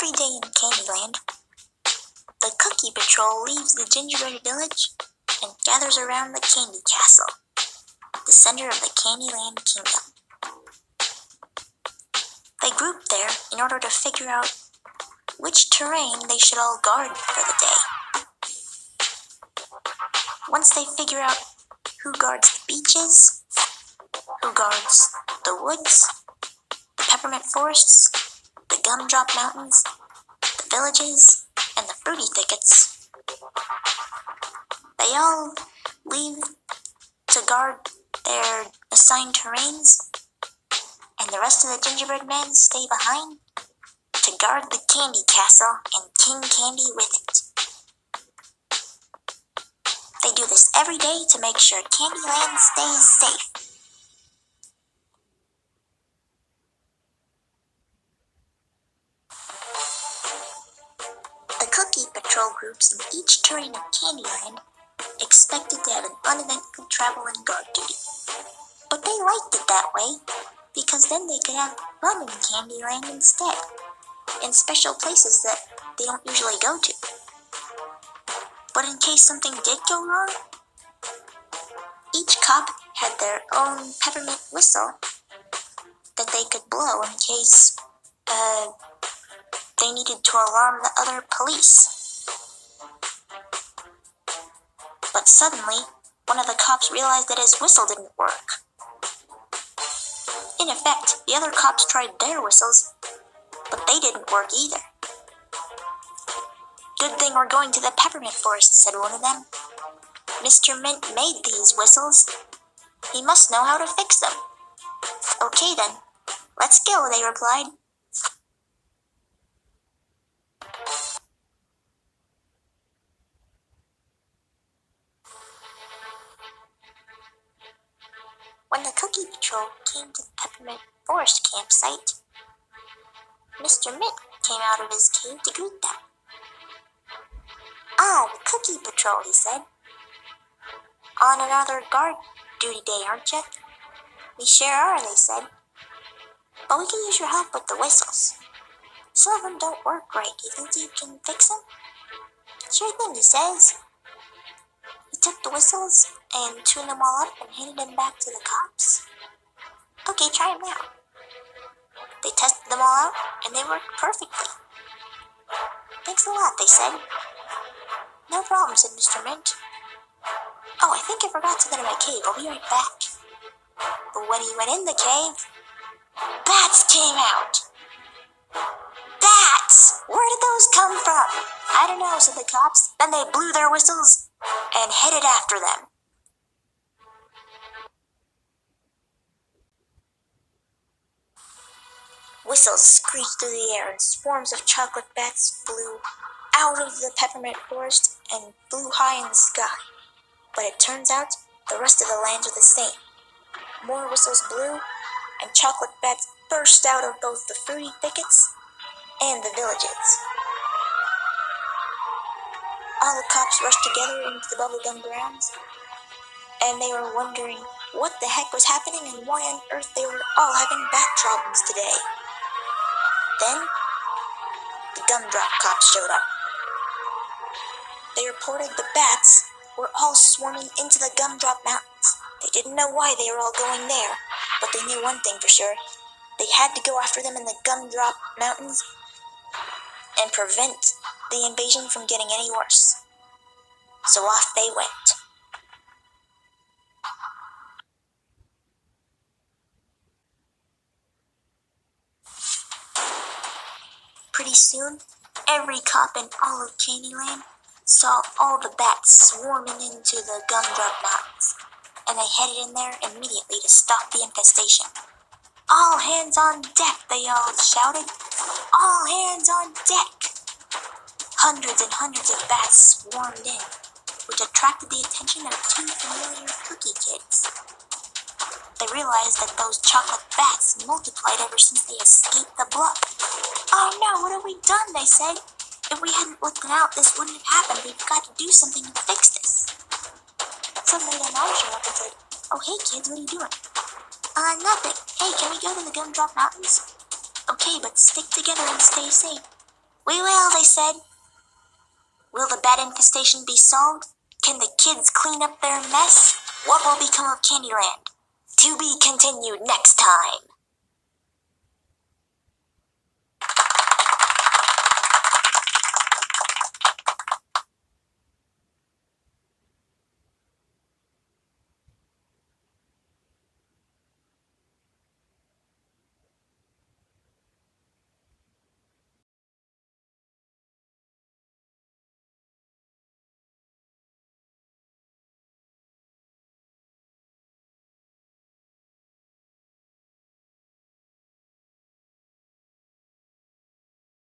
Every day in Candyland, the Cookie Patrol leaves the gingerbread village and gathers around the Candy Castle, the center of the Candyland Kingdom. They group there in order to figure out which terrain they should all guard for the day. Once they figure out who guards the beaches, who guards the woods, the peppermint forests, the gumdrop mountains, the villages, and the fruity thickets, they all leave to guard their assigned terrains, and the rest of the gingerbread men stay behind to guard the Candy Castle and King Candy with it. They do this every day to make sure Candyland stays safe. The Cookie Patrol groups in each terrain of Candyland expected to have an uneventful travel and guard duty. But they liked it that way, because then they could have fun in Candyland instead, in special places that they don't usually go to. But in case something did go wrong, each cop had their own peppermint whistle that they could blow in case they needed to alarm the other police. But suddenly, one of the cops realized that his whistle didn't work. In effect, the other cops tried their whistles, but they didn't work either. "Good thing we're going to the peppermint forest," said one of them. "Mr. Mint made these whistles. He must know how to fix them." "Okay then, let's go," they replied. When the Cookie Patrol came to the Peppermint Forest campsite, Mr. Mint came out of his cave to greet them. "Ah, the Cookie Patrol," he said. "On another guard duty day, aren't you?" "We sure are," they said. "But we can use your help with the whistles. Some of them don't work right. Do you think you can fix them?" "Sure thing," he says. He took the whistles and tuned them all up and handed them back to the cops. "Okay, try them now." They tested them all out, and they worked perfectly. "Thanks a lot," they said. "No problem," said Mr. Mint. "Oh, I think I forgot to go to my cave. I'll be right back." But when he went in the cave, bats came out. "Bats! Where did those come from?" "I don't know," said the cops. Then they blew their whistles and headed after them. Whistles screeched through the air, and swarms of chocolate bats flew out of the peppermint forest and flew high in the sky. But it turns out the rest of the lands were the same. More whistles blew, and chocolate bats burst out of both the fruity thickets and the villages. All the cops rushed together into the bubblegum grounds, and they were wondering what the heck was happening and why on earth they were all having bat problems today. Then, the gumdrop cops showed up. They reported the bats were all swarming into the gumdrop mountains. They didn't know why they were all going there, but they knew one thing for sure. They had to go after them in the gumdrop mountains and prevent the invasion from getting any worse. So off they went. Pretty soon, every cop in all of Candyland saw all the bats swarming into the gumdrop mountains, and they headed in there immediately to stop the infestation. "All hands on deck," they all shouted. "All hands on deck!" Hundreds and hundreds of bats swarmed in, which attracted the attention of two familiar cookie kids. They realized that those chocolate bats multiplied ever since they escaped the bluff. "Oh no, what have we done?" they said. "If we hadn't looked out, this wouldn't have happened. We've got to do something to fix this." Suddenly their mom showed up and said, "Oh hey kids, what are you doing?" Nothing. Hey, can we go to the Gumdrop Mountains?" "Okay, but stick together and stay safe." We will, they said. Will the bat infestation be solved? Can the kids clean up their mess? What will become of Candyland? To be continued next time.